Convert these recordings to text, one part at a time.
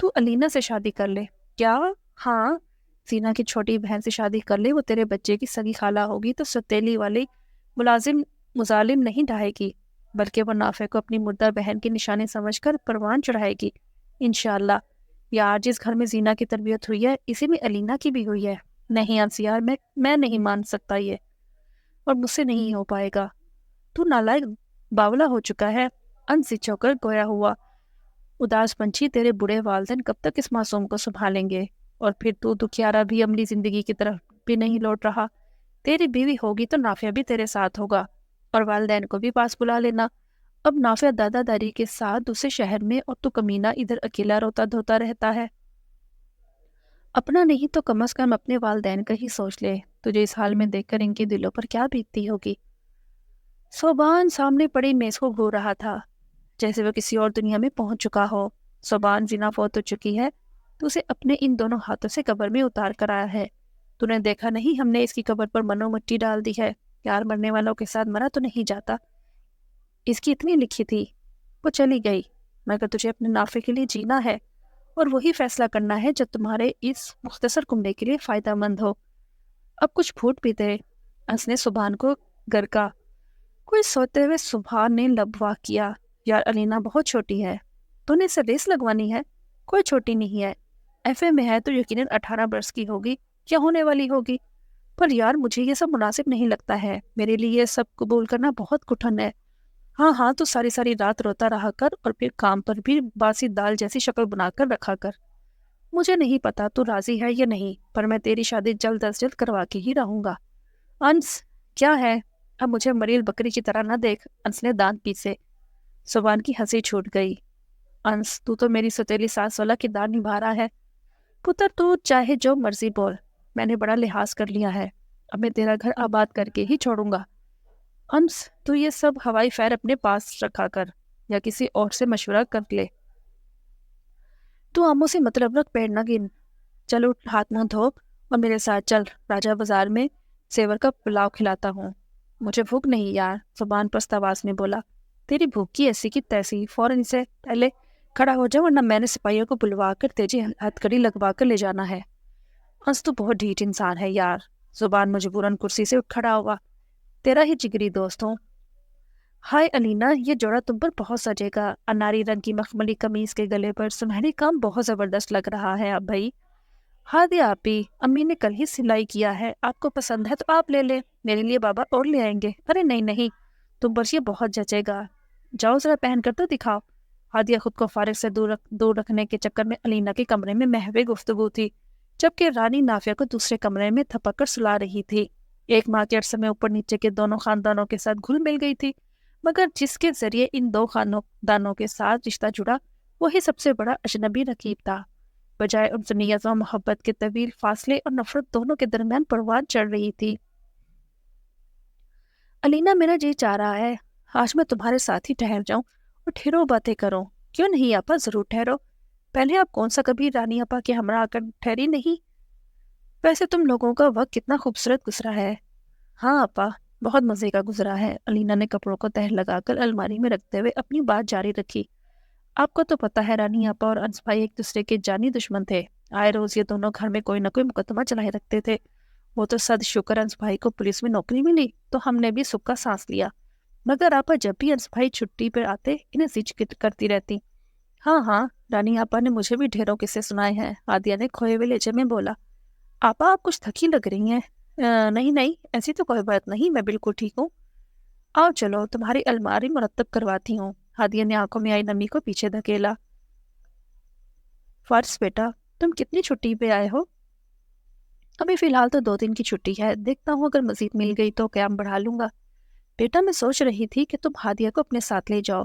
تو علینا سے شادی کر لے۔ کیا؟ ہاں، زینا کی چھوٹی بہن سے شادی کر لے، وہ تیرے بچے کی سگی خالہ ہوگی تو ستیلی والی مظالم نہیں ڈھائے گی، بلکہ وہ نافع کو اپنی مردہ بہن کی نشانی سمجھ کر پروان چڑھائے گی انشاءاللہ۔ یار جس گھر میں زینا کی تربیت ہوئی ہے اسی میں علینا کی بھی ہوئی ہے۔ نہیں انس یار، میں نہیں مان سکتا یہ، اور مجھ سے نہیں ہو پائے گا۔ تو نالائق باولا ہو چکا ہے۔ انس سچ ہو کر گویا ہوا، اداس پنچھی، تیرے بوڑھے والدین کب تک اس معصوم کو سنبھالیں گے؟ اور پھر تو دکھیارا بھی عملی زندگی کی طرف بھی نہیں لوٹ رہا۔ تیری بیوی ہوگی تو نافع بھی تیرے ساتھ ہوگا، اور والدین کو بھی پاس بلا لینا۔ اب نافع دادا داری کے ساتھ دوسرے شہر میں، اور تو کمینہ ادھر اکیلا روتا دھوتا رہتا ہے۔ اپنا نہیں تو کم از کم اپنے والدین کا ہی سوچ لے، تجھے اس حال میں دیکھ کر ان کے دلوں پر کیا بیتتی ہوگی۔ صوبان سامنے پڑی میز کو گھور رہا تھا، جیسے وہ کسی اور دنیا میں پہنچ چکا ہو۔ صوبان، زینا فوت ہو چکی ہے، تو اسے اپنے ان دونوں ہاتھوں سے قبر میں اتار کر آیا ہے۔ تو نے دیکھا نہیں ہم نے اس کی قبر پر منو مٹی ڈال دی ہے؟ یار مرنے والوں کے ساتھ مرا تو نہیں جاتا، اس کی اتنی لکھی تھی، وہ چلی گئی، مگر تجھے اپنے نافع کے لیے جینا ہے، اور وہی فیصلہ کرنا ہے جو تمہارے اس مختصر کنبے کے لیے فائدہ مند ہو۔ اب کچھ پھوٹ بھی دے۔ اس نے سبحان کو گرکا۔ کوئی سوتے ہوئے سبحان نے لب واہ کیا، یار علینا بہت چھوٹی ہے، تو نے اسے ریس لگوانی ہے؟ کوئی چھوٹی نہیں ہے، ایف اے میں ہے تو یقیناً 18 برس کی ہوگی، کیا ہونے والی ہوگی؟ پر یار مجھے یہ سب مناسب نہیں لگتا ہے، میرے لیے یہ سب قبول کرنا بہت کٹھن ہے۔ ہاں ہاں، تو ساری ساری رات روتا رہا کر، اور پھر کام پر بھی باسی دال جیسی شکل بنا کر رکھا کر۔ مجھے نہیں پتا تو راضی ہے یا نہیں، پر میں تیری شادی جلد از جلد کروا کے ہی رہوں گا۔ انس، کیا ہے؟ اب مجھے مریل بکری کی طرح نہ دیکھ، انس نے دانت پیسے۔ سبحان کی ہنسی چھوٹ گئی۔ انس، تو میری ستیلی ساس والا کردار نبھا رہا ہے۔ پتر تو چاہے جو مرضی بول، میں نے بڑا لحاظ کر لیا ہے، اب میں تیرا گھر آباد کر کے ہی چھوڑوں گا۔ انس، تو یہ سب ہوائی فیر اپنے پاس رکھا کر، یا کسی اور سے مشورہ کر لے۔ تو آموں سے مطلب رکھ، پیڑ نہ گن۔ چل اٹھ، ہاتھ منہ دھو اور میرے ساتھ چل، راجہ بازار میں سیور کا پلاؤ کھلاتا ہوں۔ مجھے بھوک نہیں یار، زبان پست آواز میں بولا۔ تیری بھوک کی ایسی کی تیسی، فوراً اسے پہلے کھڑا ہو جا، ورنہ میں نے سپاہیوں کو بلوا کر تیجی ہتھکڑی لگوا کر لے جانا ہے۔ انس تو بہت ڈھیٹ انسان ہے یار۔ زبان مجبوراً کرسی سے اٹھ کھڑا ہوا۔ تیرا ہی جگری دوست ہوں۔ ہائے علینا، یہ جوڑا تم پر بہت سجے گا، اناری رنگ کی مخملی قمیض کے گلے پر سنہری کام بہت زبردست لگ رہا ہے۔ اب بھائی ہاں دے آپی، امی نے کل ہی سلائی کیا ہے، آپ کو پسند ہے تو آپ لے لیں، میرے لیے بابا اور لے آئیں گے۔ ارے نہیں نہیں، تم پر یہ بہت جچے گا، جاؤ ذرا پہن کر تو دکھاؤ۔ ہادیہ خود کو فارغ سے دور رکھنے کے چکر میں علینا کے کمرے میں محو گفتگو تھی، جبکہ رانی نافیہ کو دوسرے کمرے میں تھپک کر سلا رہی تھی۔ ایک ماہ کے عرصے میں اوپر نیچے کے دونوں خاندانوں کے ساتھ گھل مل گئی تھی، مگر جس کے ذریعے ان دو خاندانوں کے ساتھ رشتہ جڑا وہی سب سے بڑا اجنبی رقیب تھا۔ بجائے انسانیت و محبت کے طویل فاصلے اور نفرت دونوں کے درمیان پروان چڑھ رہی تھی۔ علینا، میرا جی چاہ رہا ہے آج میں تمہارے ساتھ ہی ٹھہر جاؤں اور ٹھیرو باتیں کروں۔ کیوں نہیں آپا، ضرور ٹھہرو۔ پہلے آپ کون سا کبھی رانی آپا کے ہمراہ آ کر ٹھہری نہیں؟ ویسے تم لوگوں کا وقت کتنا خوبصورت گزرا ہے۔ ہاں آپا، بہت مزے کا گزرا ہے، علینا نے کپڑوں کو تہہ لگا کر الماری میں رکھتے ہوئے اپنی بات جاری رکھی۔ آپ کو تو پتہ ہے رانی آپا اور انس بھائی ایک دوسرے کے جانی دشمن تھے، آئے روز یہ دونوں گھر میں کوئی نہ کوئی مقدمہ چلائے رکھتے تھے۔ وہ تو صد شکر انس بھائی کو پولیس میں نوکری ملی تو ہم نے بھی سکھ کا سانس لیا، مگر آپا جب بھی انس بھائی چھٹی پر آتے انہیں زج کرتی رہتی۔ ہاں ہاں، رانی آپا نے مجھے بھی ڈھیروں قصے سنائے ہیں، عادیہ نے کھوئے ہوئے لہجے میں بولا۔ آپا آپ کچھ تھکی لگ رہی ہیں۔ نہیں نہیں، ایسی تو کوئی بات نہیں، میں بالکل ٹھیک ہوں۔ آؤ چلو تمہاری الماری مرتب کرواتی ہوں۔ عادیہ نے آنکھوں میں آئی نمی کو پیچھے دھکیلا۔ فارس بیٹا، تم کتنی چھٹی پہ آئے ہو؟ ابھی فی الحال تو 2 دن کی چھٹی ہے، دیکھتا ہوں اگر مزید مل گئی تو قیام بڑھا لوں گا۔ بیٹا میں سوچ رہی تھی کہ تم ہادیہ کو اپنے ساتھ لے جاؤ،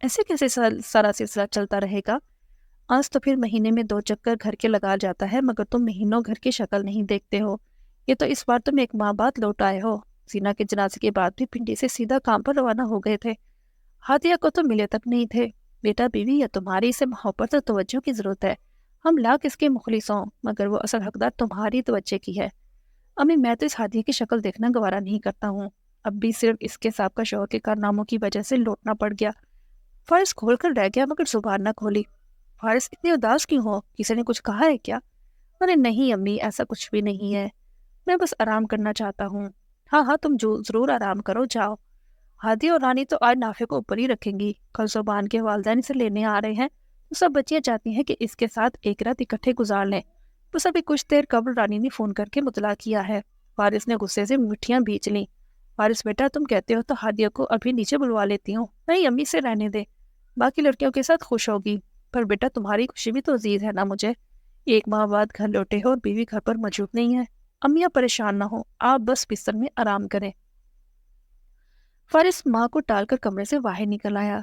ایسے کیسے سارا سلسلہ چلتا رہے گا؟ آج تو پھر مہینے میں 2 چکر گھر کے لگا جاتا ہے، مگر تم مہینوں گھر کی شکل نہیں دیکھتے ہو۔ یہ تو اس بار تم 1 ماہ بعد لوٹ آئے ہو، زینا کے جنازے کے بعد بھی پنڈی سے سیدھا کام پر روانہ ہو گئے تھے، ہادیہ کو تو ملے تک نہیں تھے۔ بیٹا بیوی یا تمہاری سے محبت اور توجہ کی ضرورت ہے، ہم لاکھ اس کے مخلص ہوں مگر وہ اصل حقدار تمہاری توجہ کی ہے۔ امی میں تو اس ہادیہ کی شکل دیکھنا گوارا نہیں کرتا ہوں، اب بھی صرف اس کے سابقہ شوہر کے کارناموں کی وجہ سے لوٹنا پڑ گیا۔ فرض کھول کر رہ گیا مگر زبان نہ کھولی۔ فارس اتنے اداس کیوں ہو؟ کسی نے کچھ کہا ہے کیا؟ ارے نہیں امی، ایسا کچھ بھی نہیں ہے، میں بس آرام کرنا چاہتا ہوں۔ ہاں ہاں، تم جو ضرور آرام کرو، جاؤ۔ ہادی اور رانی تو آج نافے کو اوپر ہی رکھیں گی، کل صبح کے والدین اسے لینے آ رہے ہیں تو سب بچیاں چاہتی ہیں کہ اس کے ساتھ ایک رات اکٹھے گزار لیں۔ بس ابھی کچھ دیر قبل رانی نے فون کر کے مطلع کیا ہے۔ فارس نے غصے سے مٹھیاں بھیچ لیں۔ فارس بیٹا، تم کہتے ہو تو ہادیہ کو ابھی نیچے بلوا لیتی ہوں۔ نہیں امی، سے رہنے دے، باقی لڑکیوں کے ساتھ خوش ہوگی، پر بیٹا تمہاری خوشی بھی تو عزیز ہے نا مجھے۔ ایک ماہ بعد گھر لوٹے ہو اور بیوی گھر پر موجود نہیں ہے۔ امیاں پریشان نہ ہو، آپ بس بستر میں آرام کریں۔ فارس ماں کو ٹال کر کمرے سے باہر نکل آیا۔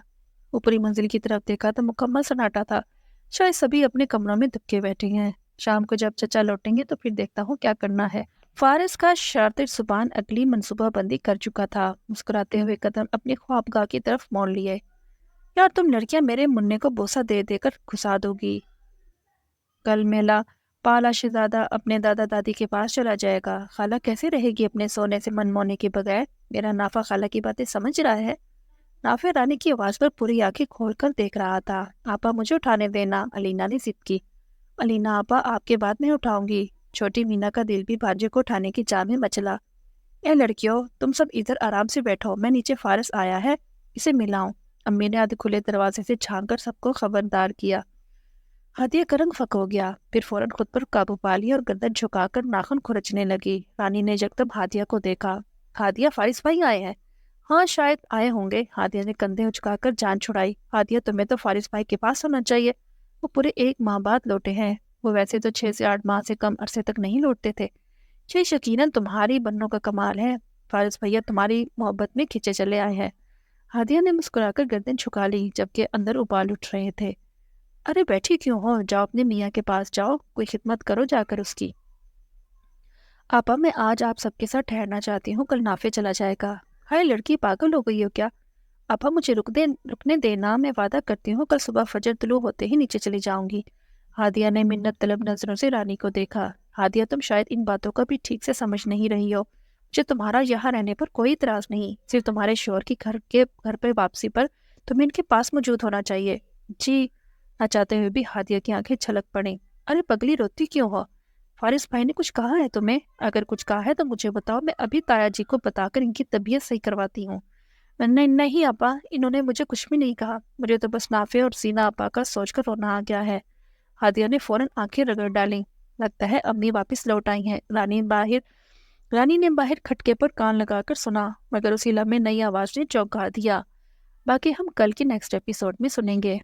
اوپری منزل کی طرف دیکھا تو مکمل سناٹا تھا، شاید سبھی اپنے کمروں میں دبکے بیٹھے ہیں۔ شام کو جب چچا لوٹیں گے تو پھر دیکھتا ہوں کیا کرنا ہے۔ فارس کا شاطر زبان اگلی منصوبہ بندی کر چکا تھا۔ مسکراتے ہوئے قدم اپنی خوابگاہ کی طرف موڑ لیے۔ یار تم لڑکیاں میرے منہ کو بوسہ دے دے کر گھسا دو گی۔ کل میلا پالا شہزادہ اپنے دادا دادی کے پاس چلا جائے گا، خالہ کیسے رہے گی اپنے سونے سے من مونے کے بغیر؟ میرا نافع خالہ کی باتیں سمجھ رہا ہے؟ نافع رانی کی آواز پر پوری آنکھیں کھول کر دیکھ رہا تھا۔ آپا مجھے اٹھانے دینا، علینا نے ضد کی۔ علینا آپا آپ کے بعد میں اٹھاؤں گی۔ چھوٹی مینا کا دل بھی بھانجے کو اٹھانے کی چاہ میں مچلا۔ اے لڑکیوں، تم سب ادھر آرام سے بیٹھو، میں نیچے فارس آیا ہے، اسے ملاؤں۔ امی نے آدھ کھلے دروازے سے جھانک کر سب کو خبردار کیا۔ ہادیہ کا رنگ فک ہو گیا، پھر فوراً خود پر قابو پا لیا اور گردن جھکا کر ناخن کھرچنے لگی۔ رانی نے یکدم ہادیہ کو دیکھا۔ ہادیہ، فارس بھائی آئے ہیں؟ ہاں شاید آئے ہوں گے۔ ہادیہ نے کندھے اچکا کر جان چھڑائی۔ ہادیہ تمہیں تو فارس بھائی کے پاس ہونا چاہیے، وہ پورے 1 ماہ بعد لوٹے ہیں۔ وہ ویسے تو 6 سے 8 ماہ سے کم عرصے تک نہیں لوٹتے تھے۔ یقیناً تمہاری بنوں کا کمال ہے، فارس بھیا تمہاری محبت میں کھچے چلے آئے ہیں۔ ہادیہ نے مسکرا کر گردن چھکا لی جبکہ اندر ابال اٹھ رہے تھے۔ ارے بیٹھی کیوں ہو، جاؤ اپنے میاں کے پاس جاؤ، کوئی خدمت کرو جا کر اس کی۔ آپا میں آج آپ سب کے ساتھ ٹھہرنا چاہتی ہوں، کل نافع چلا جائے گا۔ ہائے لڑکی، پاگل ہو گئی ہو کیا؟ آپا مجھے رکنے دینا، میں وعدہ کرتی ہوں کل صبح فجر طلوع ہوتے ہی نیچے چلی جاؤں گی۔ ہادیہ نے منت طلب نظروں سے رانی کو دیکھا۔ ہادیہ تم شاید ان باتوں کا بھی ٹھیک سے سمجھ نہیں رہی ہو، مجھے تمہارا یہاں رہنے پر کوئی اعتراض نہیں، صرف تمہارے شوہر کی گھر پہ واپسی پر تمہیں ان کے پاس موجود ہونا چاہیے۔ جی۔ نہ چاہتے ہوئے بھی ہادیہ کی آنکھیں چھلک پڑیں۔ ارے پگلی، روتی کیوں ہو؟ فارس بھائی نے کچھ کہا ہے تمہیں؟ اگر کچھ کہا ہے تو مجھے بتاؤ، میں ابھی تایا جی کو بتا کر ان کی طبیعت صحیح کرواتی ہوں۔ نہیں آپا، انہوں نے مجھے کچھ بھی نہیں کہا، مجھے تو بس نافع اور زینہ آپا کا سوچ کر رونا آ گیا ہے۔ ہادیہ نے فوراً آنکھیں رگڑ ڈالیں۔ لگتا ہے امی واپس لوٹ آئی ہیں۔ رانی نے باہر کھٹکے پر کان لگا کر سنا، مگر اسی لمحے نئی آواز نے چونکا دیا۔ باقی ہم کل کے نیکسٹ ایپیسوڈ میں سنیں گے۔